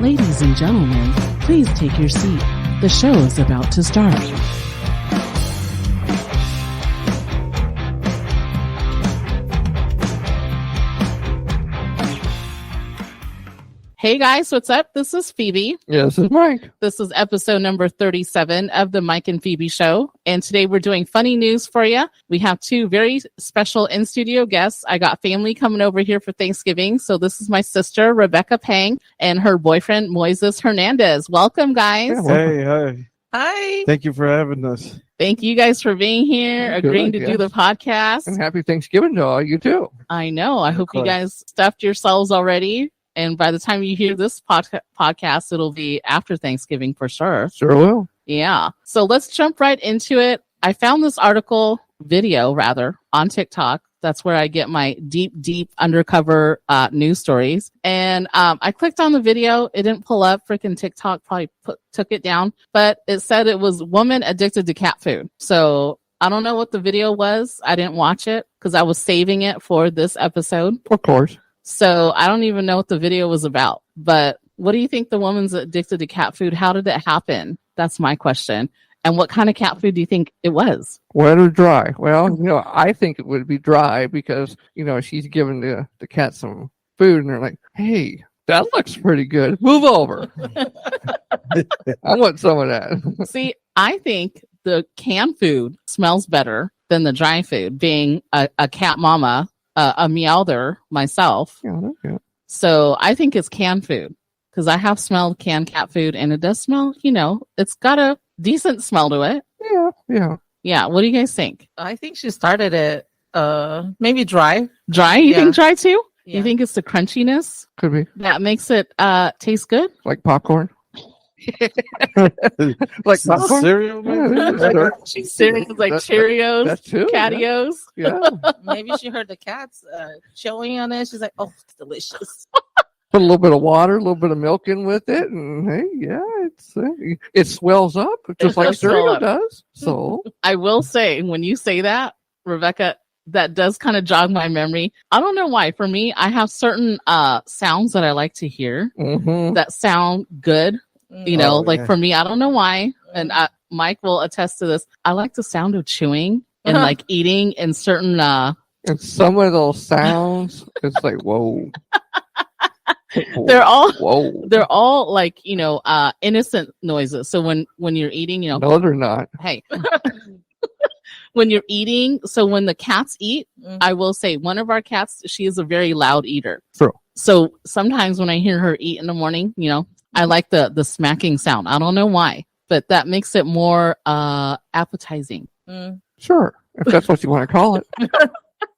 Ladies and gentlemen, please take your seat. The show is about to start. Hey guys, what's up? This is Phoebe. Yeah, this is Mike. This is episode number 37 of the Mike and Phoebe Show. And today we're doing funny news for you. We have two very special in-studio guests. I got family coming over here for Thanksgiving. So this is my sister, Rebeca Pang, and her boyfriend, Moises Hernandez. Welcome, guys. Yeah, welcome. Hey, hi. Hi. Thank you for having us. Thank you guys for being here, agreeing to do the podcast. And happy Thanksgiving to all you too. I know. I hope you guys stuffed yourselves already. And by the time you hear this podcast, it'll be after Thanksgiving for sure. Sure will. Yeah. So let's jump right into it. I found this video on TikTok. That's where I get my deep undercover news stories. And I clicked on the video. It didn't pull up. Freaking TikTok probably took it down. But it said it was woman addicted to cat food. So I don't know what the video was. I didn't watch it because I was saving it for this episode. Of course. So I don't even know what the video was about. But what do you think the woman's addicted to cat food? How did it happen? That's my question. And what kind of cat food do you think it was? Wet or dry? Well, I think it would be dry because, she's giving the cat some food and they're like, hey, that looks pretty good. Move over. I want some of that. See, I think the canned food smells better than the dry food, being a cat mama. A meowther myself. Yeah. So I think it's canned food because I have smelled canned cat food and it does smell, it's got a decent smell to it. Yeah. Yeah. What do you guys think? I think she started it maybe dry. Dry? You think dry too? Yeah. You think it's the crunchiness Could be. that makes it taste good? Like popcorn? Like popcorn? Cereal? Yeah, Cereals like Cheerios, That's too. Catios. Yeah. Maybe she heard the cats chewing on it. She's like, oh, it's delicious. Put a little bit of water, a little bit of milk in with it, and hey, it swells up just like cereal does. So I will say, when you say that, Rebecca, that does kind of jog my memory. I don't know why. For me, I have certain sounds that I like to hear that sound good. For me, I don't know why. And Mike will attest to this. I like the sound of chewing and like eating and certain. And some of those sounds, it's like, whoa. They're all whoa. They're all like innocent noises. So when you're eating, no, they're not. Hey, when you're eating, so when the cats eat, I will say one of our cats, she is a very loud eater. True. So sometimes when I hear her eat in the morning, I like the smacking sound. I don't know why, but that makes it more appetizing. Sure, if that's what you want to call it.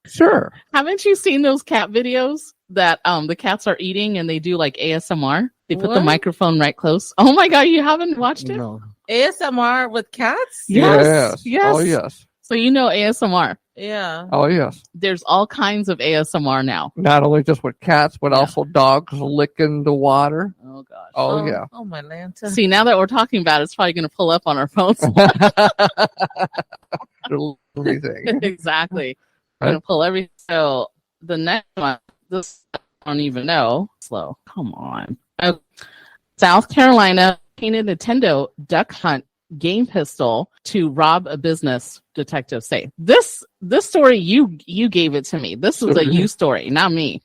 Sure. Haven't you seen those cat videos that the cats are eating and they do like ASMR? They put the microphone right close. Oh my God, you haven't watched it? No. ASMR with cats? Yes. Oh, yes. So ASMR. Yeah. Oh, yes. There's all kinds of ASMR now. Not only just with cats, but also dogs licking the water. Oh, gosh. Oh, yeah. Oh, my Lanta. See, now that we're talking about it, it's probably going to pull up on our phones. Everything. Exactly. Going to pull everything. So the next one, this I don't even know. Slow. Come on. South Carolina painted Nintendo duck hunt game pistol to rob a business, detectives say. This story, you gave it to me. This was a you story, not me.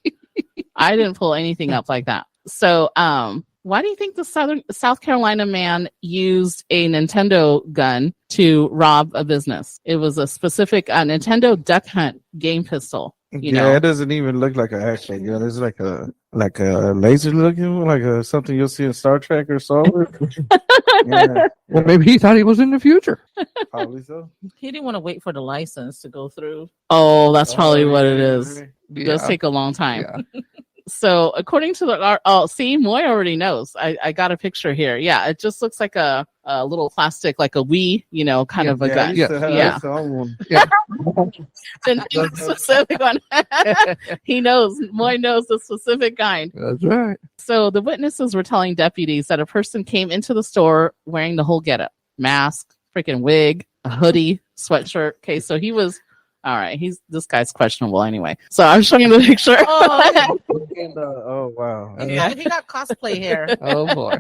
I didn't pull anything up like that. So why do you think the South Carolina man used a Nintendo gun to rob a business? It was a specific Nintendo duck hunt game pistol. It doesn't even look like an actual gun. It's like a laser looking, like something you'll see in Star Trek or so. Yeah. Well, maybe he thought he was in the future. Probably so. He didn't want to wait for the license to go through. Oh, that's probably what it is. Yeah. It does take a long time. Yeah. So according to see, Moi already knows. I got a picture here. Yeah, it just looks like a little plastic, like a Wii, kind of a gun. Yeah. The specific one. He knows. Moi knows the specific kind. That's right. So the witnesses were telling deputies that a person came into the store wearing the whole getup: mask, freaking wig, a hoodie, sweatshirt. Okay, so he was All right, this guy's questionable anyway. So I'm showing the picture. Oh wow. Yeah, he got cosplay hair. Oh boy.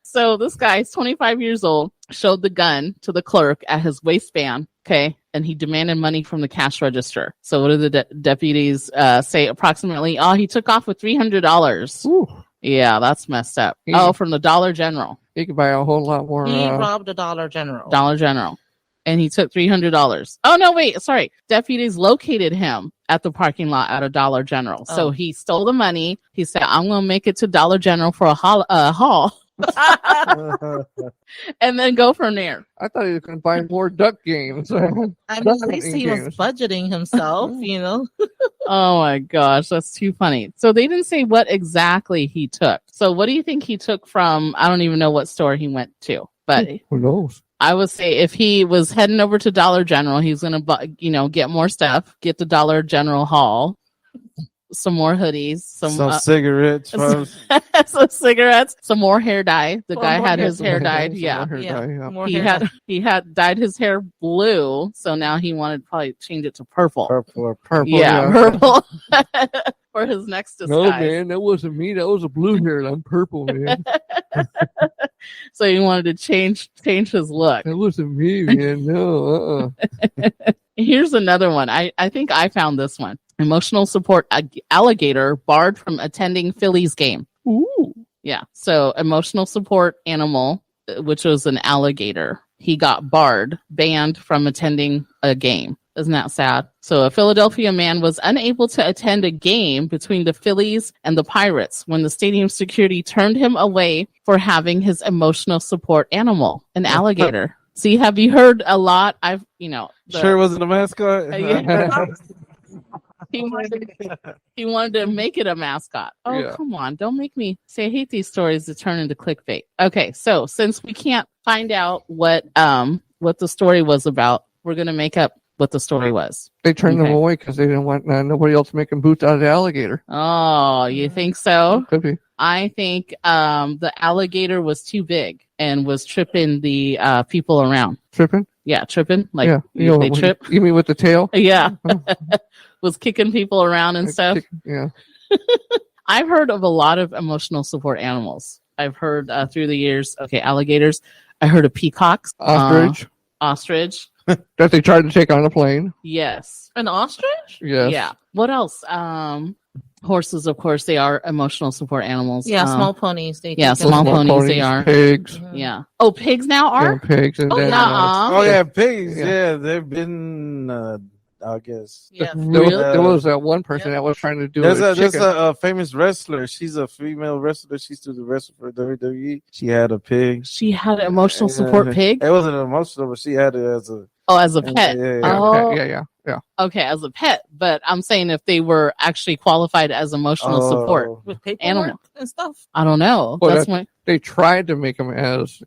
So this guy's 25 years old, showed the gun to the clerk at his waistband. Okay, and he demanded money from the cash register. So what did the deputies say? Approximately, he took off with $300. Yeah, that's messed up. From the Dollar General. He could buy a whole lot more. He robbed a Dollar General. Dollar General. And he took $300. Oh, no, wait. Sorry. Deputies located him at the parking lot at a Dollar General. So he stole the money. He said, I'm going to make it to Dollar General for a haul. And then go from there. I thought he was going to buy more duck games. I mean, at least he was budgeting himself, Oh my gosh, that's too funny. So they didn't say what exactly he took. So what do you think he took from? I don't even know what store he went to, but who knows? I would say if he was heading over to Dollar General, he's gonna get more stuff, get the Dollar General haul. Some more hoodies, some cigarettes, some cigarettes, some more hair dye. The guy had his hair dyed. Yeah, he had dyed his hair blue, so now he wanted to probably change it to purple. Purple. Yeah, purple for his next disguise. No, man, that wasn't me. That was a blue hair. And I'm purple, man. So he wanted to change his look. That wasn't me, man. No. Here's another one. I think I found this one. Emotional support alligator barred from attending Phillies game. Ooh. Yeah. So emotional support animal, which was an alligator, he got banned from attending a game. Isn't that sad? So a Philadelphia man was unable to attend a game between the Phillies and the Pirates when the stadium security turned him away for having his emotional support animal, an alligator. See, have you heard a lot? Sure wasn't a mascot. He wanted to make it a mascot. Come on. Don't make me say I hate these stories that turn into clickbait. Okay, so since we can't find out what the story was about, we're going to make up what the story was. They turned them away because they didn't want nobody else making boots out of the alligator. Oh, you think so? Could be. I think the alligator was too big and was tripping the people around. Tripping? Yeah, tripping. Like they trip. You mean with the tail? Yeah. Was kicking people around and stuff. Yeah. I've heard of a lot of emotional support animals. I've heard through the years. Okay, alligators. I heard of peacocks. Ostrich. That they tried to take on a plane. Yes. An ostrich? Yes. Yeah. What else? Horses, of course, they are emotional support animals. Yeah, small ponies. Small ponies, they are. Pigs. Yeah. Oh, pigs now are? Yeah, pigs. And pigs. Yeah, they've been, I guess. Yeah. There was that one person that was trying to do There's a famous wrestler. She's a female wrestler. She used to do wrestle for WWE. She had a pig. She had an emotional support pig? It wasn't emotional, but she had it as a... Oh, as a pet. Yeah. Okay, as a pet. But I'm saying if they were actually qualified as emotional support with paperwork animal and stuff. I don't know. Well, they tried to make them as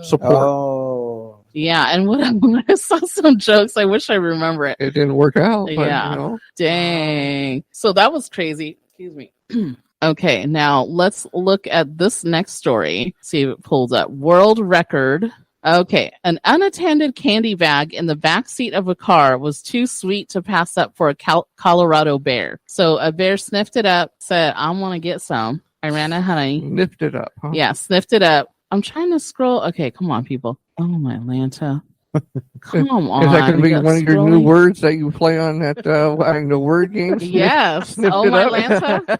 support. Oh. Yeah, and when I saw some jokes, I wish I remember it. It didn't work out. But, yeah. Dang. So that was crazy. Excuse me. Okay, now let's look at this next story. See if it pulls up. World record. Okay, an unattended candy bag in the back seat of a car was too sweet to pass up for a Colorado bear. So a bear sniffed it up, said, I want to get some. I ran a honey. Sniffed it up, huh? Yeah, sniffed it up. I'm trying to scroll. Okay, come on, people. Oh, my Lanta. Come on. Is that going to be one of your new words that you play on that the word game? Yes. Oh, my Lanta.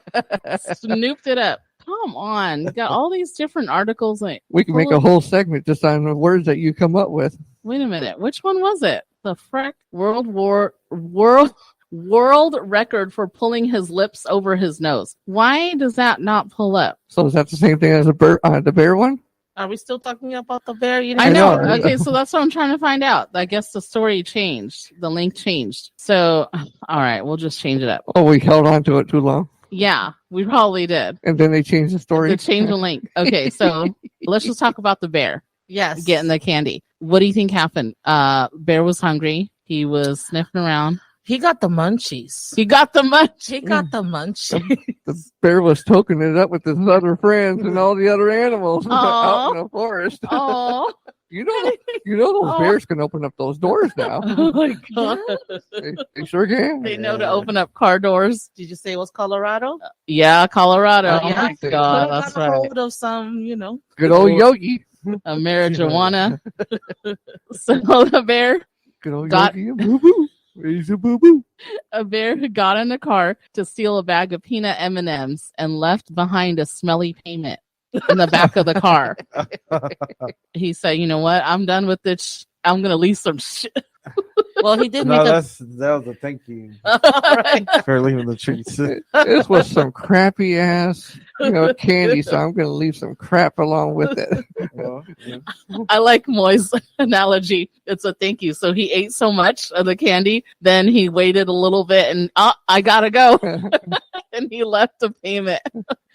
Snooped it up. Come on. You got all these different articles. We can make a whole segment just on the words that you come up with. Wait a minute. Which one was it? The Freck world record for pulling his lips over his nose. Why does that not pull up? So is that the same thing as the bear one? Are we still talking about the bear? I know. Okay, so that's what I'm trying to find out. I guess the story changed. The link changed. So, all right, we'll just change it up. Oh, we held on to it too long? Yeah, we probably did. And then they changed the story? They changed the link. Okay, so let's just talk about the bear. Yes. Getting the candy. What do you think happened? Bear was hungry. He was sniffing around. He got the munchies. He got the munchies. The bear was toking it up with his other friends and all the other animals out in the forest. Oh, You know those bears can open up those doors now. Oh my god. They sure can. They know to open up car doors. Did you say it was Colorado? Yeah, Colorado. Oh, Oh my yeah. god, Put that's on right. hold of some, Good old Yogi. A marijuana. So the bear Good old Got- Yogi. Boo boo. He's a boo boo. A bear who got in the car to steal a bag of peanut M&Ms and left behind a smelly payment in the back of the car. He said, "You know what? I'm done with this. I'm gonna leave some shit." Well, he did No, make a. that was a thank you Right. for leaving the treats. This was some crappy ass, candy. So I'm gonna leave some crap along with it. Well, yeah. I like Moi's analogy. It's a thank you. So he ate so much of the candy, then he waited a little bit and I gotta go. And he left the payment.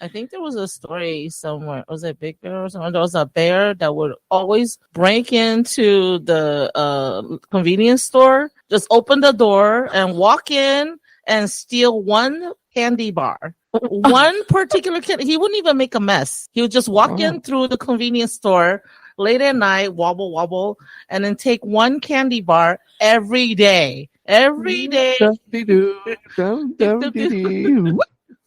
I think there was a story somewhere. Was it Big Bear or something? There was a bear that would always break into the convenience store, just open the door and walk in and steal one candy bar. One particular candy. He wouldn't even make a mess. He would just walk in through the convenience store late at night, wobble, wobble, and then take one candy bar every day. Every day. Dum-dee-doo, dum-dum-dee-dee.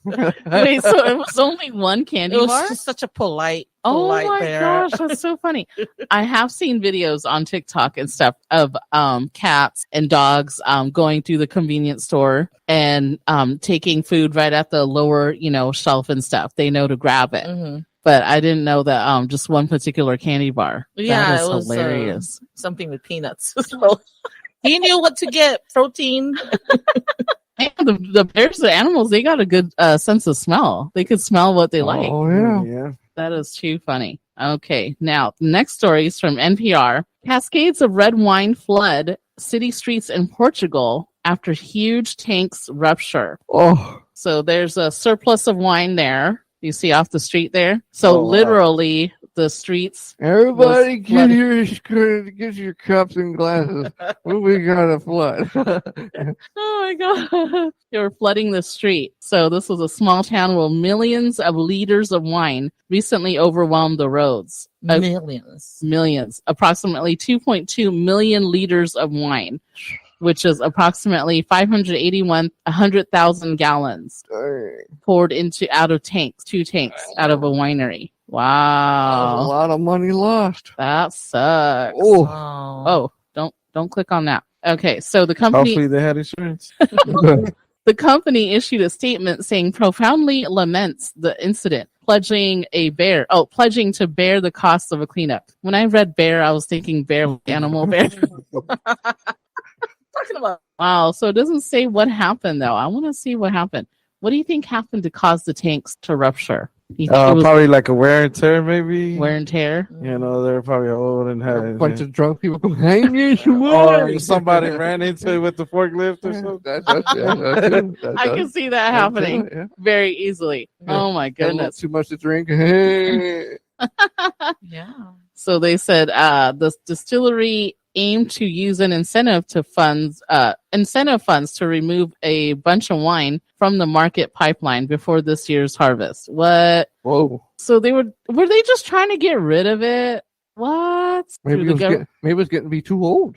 Wait, so it was only one candy It was bar? just such a polite Oh my bear. gosh, that's so funny. I have seen videos on TikTok and stuff of cats and dogs going through the convenience store and taking food right at the lower, shelf and stuff. They know to grab it. Mm-hmm. But I didn't know that just one particular candy bar. Yeah, that is it was hilarious. something with peanuts. So he knew what to get. Protein. And the bears, the animals, they got a good sense of smell. They could smell what they like. Oh yeah. Yeah. That is too funny. Okay, now the next story is from NPR. Cascades of red wine flood city streets in Portugal after huge tanks rupture. Oh. So there's a surplus of wine there. You see off the street there. So Oh, wow. literally the streets. Everybody Was get your cups and glasses. We got a flood. Oh my god. They were flooding the street. So this was a small town where millions of liters of wine recently overwhelmed the roads. Millions. Approximately 2.2 million liters of wine, which is approximately 100,000 gallons poured out of two tanks out of a winery. A Wow. lot of money lost. That sucks. Oh. Oh, don't click on that. Okay, so the company Hopefully they had insurance. the company issued a statement saying profoundly laments the incident, pledging to bear the cost of a cleanup. When I read bear, I was thinking bear, animal bear. Talking about Wow, so it doesn't say what happened though. I want to see what happened. What do you think happened to cause the tanks to rupture? You think it was Probably like a wear and tear, maybe. wear and tear? They're probably old and had A bunch of drunk people come hang me some or wine. somebody ran into it with the forklift or something. I can see that happening Yeah. very easily. Yeah. Oh my Got a little goodness. too much to drink. Hey. yeah. So they said the distillery aimed to use an incentive funds to remove a bunch of wine from the market pipeline before this year's harvest. What? Whoa. So they were they just trying to get rid of it? What? Maybe Through it was getting to be too old,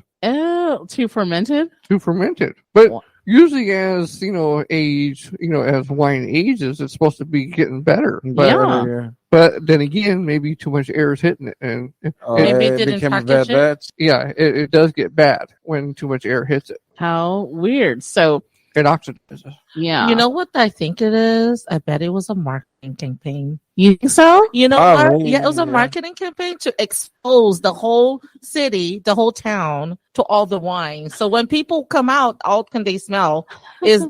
too fermented? too fermented. But Wha- usually as, as wine ages, it's supposed to be getting better. But, Yeah. but then again, maybe too much air is hitting it. And Maybe it didn't became a package bad it. batch. yeah, it does get bad when too much air hits it. How weird. So It oxidizes. yeah. You know what I think it is? I bet it was a marketing campaign. You think so? You know Oh, what? really? Yeah, it was a Yeah. marketing campaign to expose the whole city, the whole town to all the wine. So when people come out, all can they smell is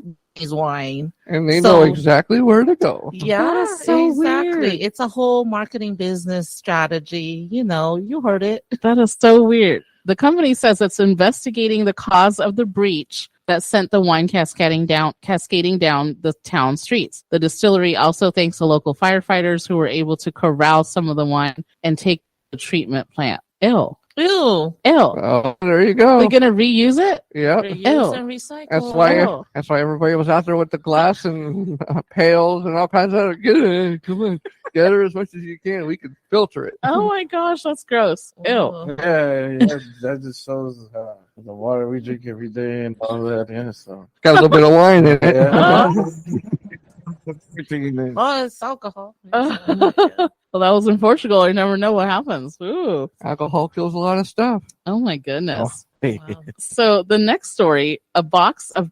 wine. And they So- know exactly where to go. Yeah, is so exactly. weird. It's a whole marketing business strategy. You heard it. That is so weird. The company says it's investigating the cause of the breach that sent the wine cascading down the town streets. The distillery also thanks the local firefighters who were able to corral some of the wine and take the treatment plant. Ew. Ew. Ew. Oh, there you go. We're gonna reuse it? Yep. Reuse and recycle. That's why. Ew. That's why everybody was out there with the glass and pails and all kinds of. Get it, come on, get her as much as you can. We can filter it. Oh my gosh, that's gross. Ew. Yeah, that just shows the water we drink every day and all that. Yeah, so Got a little bit of wine in it. yeah. Oh, it's alcohol. Well, that was in Portugal. You never know what happens. Ooh. Alcohol kills a lot of stuff. Oh my goodness. Wow. So the next story, a box of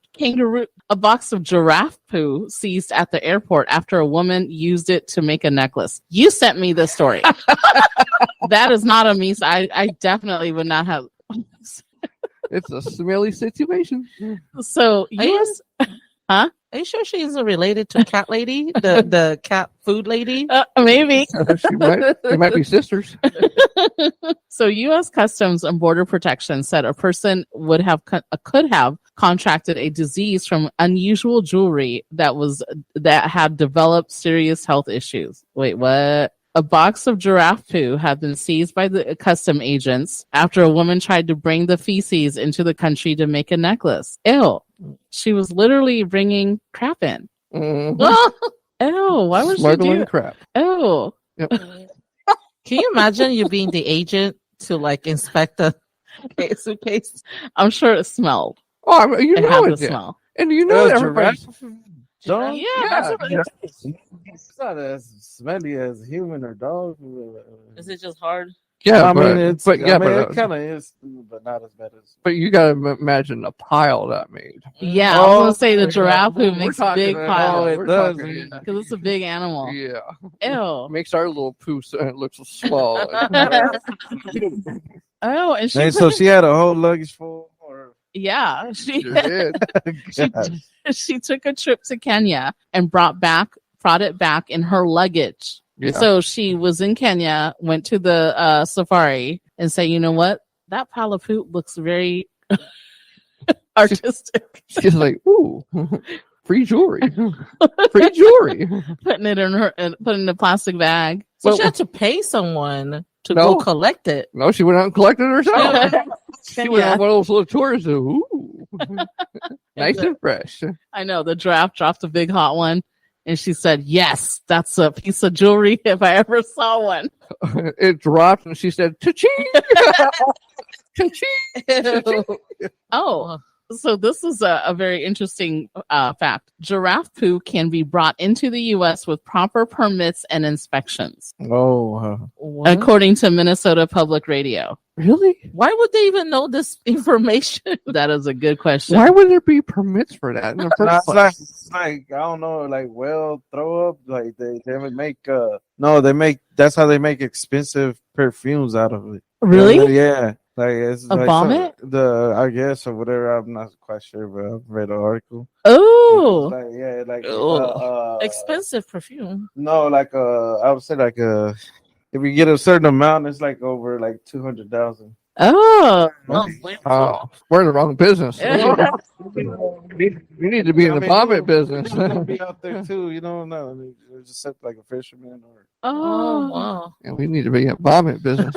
giraffe poo seized at the airport after a woman used it to make a necklace. You sent me this story. That is not a me. I definitely would not have. It's a smelly situation. So US, Are you sure she's related to Cat Lady, the cat food lady? maybe. They might be sisters. So U.S. Customs and Border Protection said a person could have contracted a disease from unusual jewelry that had developed serious health issues. Wait, what? A box of giraffe poo had been seized by the custom agents after a woman tried to bring the feces into the country to make a necklace. Ew. She was literally bringing crap in. Mhm. Ew. Why would she Smuggling do? crap. Ew. Yep. Can you imagine you being the agent to like inspect the suitcase? I'm sure it smelled. Oh, I mean, you It know had it the did. smell. And you know that giraffe. everybody. Dog? Yeah. It's not as smelly as human or dog. Is it just hard? Yeah, I mean, but it kind of is, but not as bad as. but you got to imagine the pile that made. Yeah, I was gonna say the Oh, giraffe poo we're makes talking big about- piles. it we're does. talking- Because it's a big animal. Yeah, Ew. makes our little poo look so small. Oh, and And so she had a whole luggage full. Or yeah, she Sure did. she took a trip to Kenya and brought it back in her luggage. Yeah. So she was in Kenya, went to the safari, and said, "You know what? That pile of poop looks very artistic." She's like, ooh, free jewelry, free jewelry. Putting it in a plastic bag. So Well- she had to pay someone to No. go collect it. No, she went out and collected it herself. She went Yeah. on one of those little tours. Ooh, nice and fresh. I know the giraffe dropped a big hot one, and she said, "Yes, that's a piece of jewelry if I ever saw one." It dropped, and she said, "Cha-ching, cha-ching." Oh, so this is a very interesting fact. Giraffe poo can be brought into the U.S. with proper permits and inspections, What? according to Minnesota Public Radio. Really? Why would they even know this information? That is a good question. Why would there be permits for that in the No, first place? it's like I don't know, like throw up, like they would make that's how they make expensive perfumes out of it. Really? Yeah. Like it's A like vomit? I guess or whatever. I'm not quite sure, but I've read an article. Oh, Like yeah, like Expensive perfume. No, like I would say like if you get a certain amount, it's like over like 200,000. oh, Oh, we're in the wrong business. Yeah. We need to be in the vomit business. Be out there too, you know. No, just set like a fisherman or. Oh, oh. wow. Yeah, we need to be in the vomit business.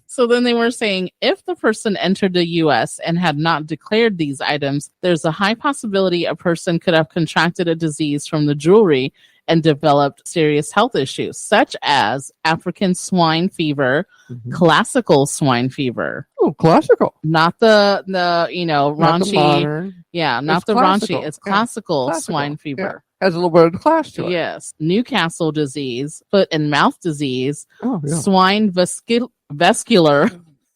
So then they were saying if the person entered the U.S. and had not declared these items, there's a high possibility a person could have contracted a disease from the jewelry and developed serious health issues, such as African swine fever, classical swine fever, Oh, classical. not the Not the raunchy, modern. not It's the classical. raunchy. It's Yeah. classical, Classical. swine fever. Has a little bit of class to it. Yes, Newcastle disease, foot and mouth disease, Oh, yeah. swine vascular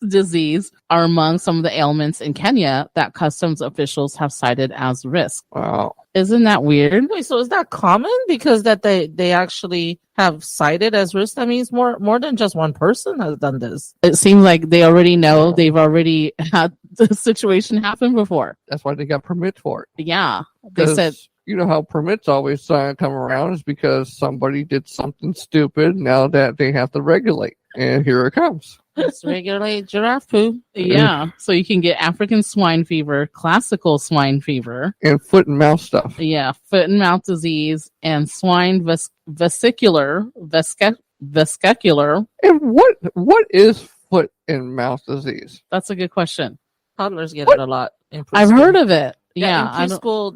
disease are among some of the ailments in Kenya that customs officials have cited as risk. Wow. Isn't that weird? Wait, so is that common? Because that they actually have cited as risk? That means more than just one person has done this. It seems like they already know, they've already had the situation happen before. That's why they got permits for it. Yeah, they 'Cause said, you know how permits always come around is because somebody did something stupid. Now that they have to regulate, and here it comes. Let's regulate giraffe poo. yeah, so you can get African swine fever, classical swine fever, And foot and mouth stuff. yeah, foot and mouth disease, and swine vesicular. And what is foot and mouth disease? That's a good question. Toddlers get it a lot. In I've preschool. heard of it. Yeah, in preschool,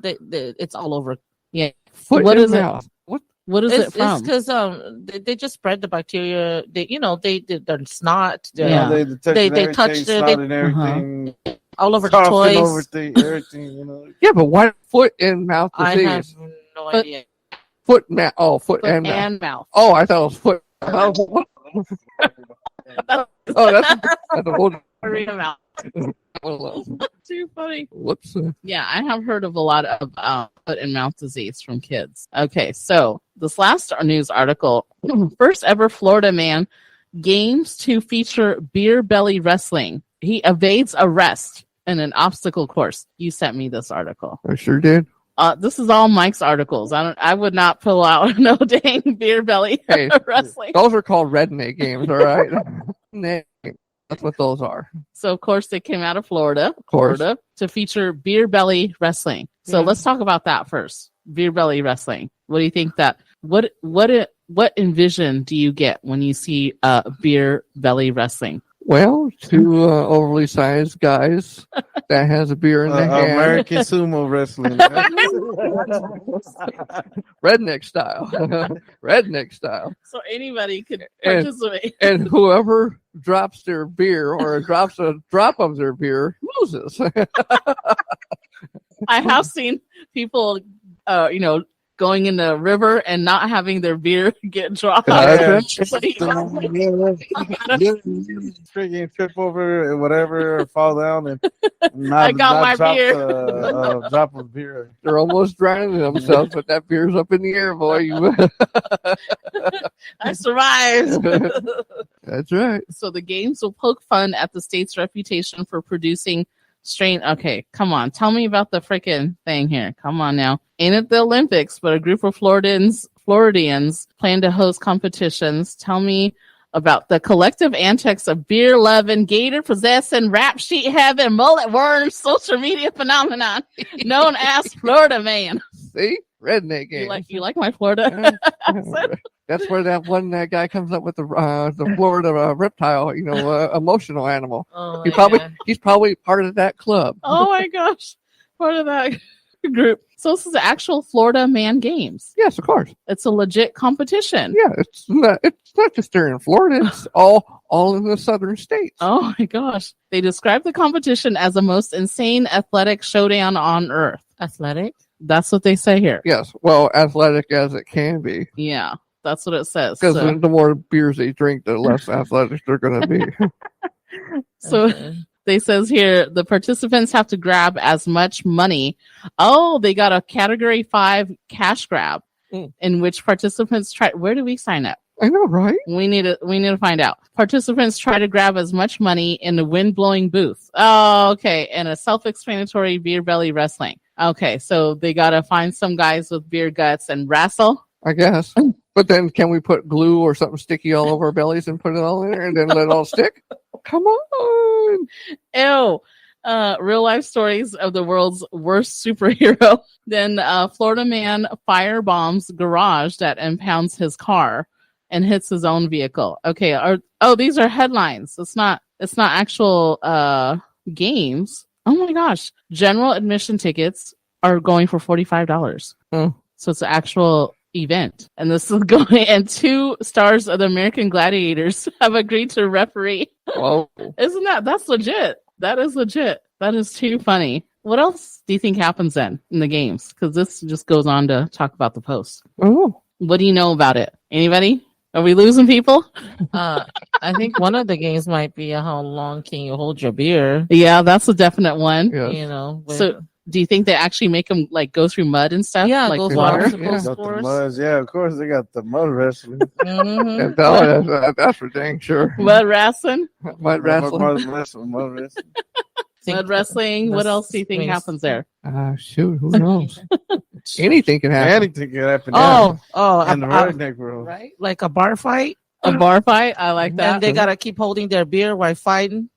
it's all over. Yeah. Foot What and is it? mouth. What? What is it from? It's because they just spread the bacteria. They did their snot. Yeah. They They touched it, and everything, all over the coughing toys. over everything. Yeah, but why foot and mouth I disease? have no But- idea. Foot and mouth. And mouth. Oh, I thought it was foot. Oh, that's a whole Read 'em out. different. Too funny. Whoops. Yeah, I have heard of a lot of foot and mouth disease from kids. Okay, so this last news article, first ever Florida man games to feature beer belly wrestling. He evades arrest in an obstacle course. You sent me this article. I sure did. This is all Mike's articles. I would not pull out no dang beer belly Hey, wrestling. those are called redneck games, all right? That's what those are. So of course they came out of Florida, course. Florida, to feature beer belly wrestling. So Yeah. let's talk about that first. Beer belly wrestling. What do you think that? What envision do you get when you see beer belly wrestling? Well, two overly sized guys that has a beer in their hand, American sumo wrestling. redneck style, redneck style, So anybody could And- participate. and whoever drops their beer or drops a drop of their beer loses. I have seen people, going in the river and not having their beer get dropped. Yeah. Freaking trip over and whatever, or fall down and not, I got my drop beer. a drop of beer. They're almost drowning themselves, but that beer's up in the air, boy. I survived. That's right. So the games will poke fun at the state's reputation for producing strain. Okay, come on. Tell me about the freaking thing here. Come on now. Ain't it the Olympics, but a group of Floridians plan to host competitions. Tell me about the collective antics of beer loving, gator possessing, rap sheet having, mullet wearing social media phenomenon known as Florida Man. See? Redneck game. You like my Florida? That's where that guy comes up with the Florida reptile, emotional animal. Oh, He's probably part of that club. Oh my gosh. Part of that group. So this is the actual Florida Man Games. Yes, of course. It's a legit competition. Yeah, it's not just there in Florida. It's all in the southern states. Oh my gosh. They describe the competition as the most insane athletic showdown on earth. athletic. That's what they say here. Yes, well, athletic as it can be. Yeah, that's what it says. Because So, the more beers they drink, the less athletic they're going to be. so Okay. they says here the participants have to grab as much money. Oh, they got a category 5 cash grab in which participants try. Where do we sign up? I know, right? We need to find out. Participants try to grab as much money in the wind blowing booth. Oh, okay. And a self-explanatory beer belly wrestling. Okay, so they gotta find some guys with beer guts and wrestle. I guess. But then can we put glue or something sticky all over our bellies and put it all in there and then let it all stick? Come on. Ew. Real life stories of the world's worst superhero. Then Florida man firebombs garage that impounds his car and hits his own vehicle. Okay. These are headlines. It's not actual games. Oh my gosh. General admission tickets are going for $45. Oh. So it's an actual event. And this is going, and 2 stars of the American Gladiators have agreed to referee. Whoa. That's legit. That is legit. That is too funny. What else do you think happens then in the games? Because this just goes on to talk about the post. Oh. What do you know about it? Anybody? Are we losing people? I think one of the games might be how long can you hold your beer? Yeah, that's a definite one. Yes. You know. So do you think they actually make them like go through mud and stuff? Yeah, like go through water. obstacles. Got the muds. Yeah, of course they got the mud wrestling. Mhm. That's for dang sure. Mud wrestling. Mud wrestling. Mud wrestling. Mud wrestling. What else do you think happens there? Shoot, who knows? Anything can happen. Anything can happen. In in the redneck world. right? Like a bar fight. A bar fight. I like that. And they gotta keep holding their beer while fighting.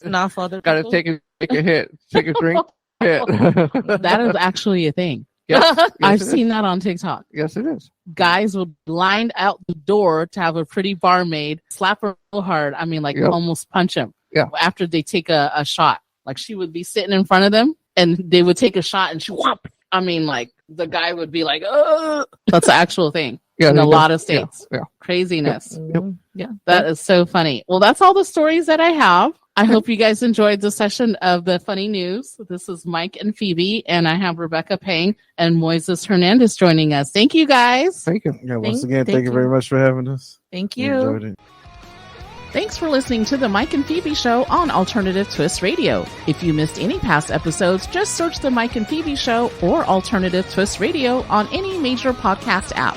Not for other Got to people. take a hit, take a drink, hit. That is actually a thing. Yes, I've it is. seen that on TikTok. Yes, it is. Guys would line out the door to have a pretty barmaid slap her real hard. I mean, like Yep. almost punch him. Yeah. After they take a shot, like she would be sitting in front of them, and they would take a shot, and she whop. I mean, like the guy would be like, "Oh," that's the actual thing Yeah, in they a do. lot of states. Yeah. Craziness. Mhm. Yeah, that is so funny. Well, that's all the stories that I have. I hope you guys enjoyed the session of the funny news. This is Mike and Phoebe, and I have Rebeca Pang and Moises Hernandez joining us. Thank you, guys. Thank you. Yeah, once Thank- again, thank thank you very you. much for having us. Thank We you. enjoyed it. Thanks for listening to the Mike and Phoebe Show on Alternative Twist Radio. If you missed any past episodes, just search the Mike and Phoebe Show or Alternative Twist Radio on any major podcast app.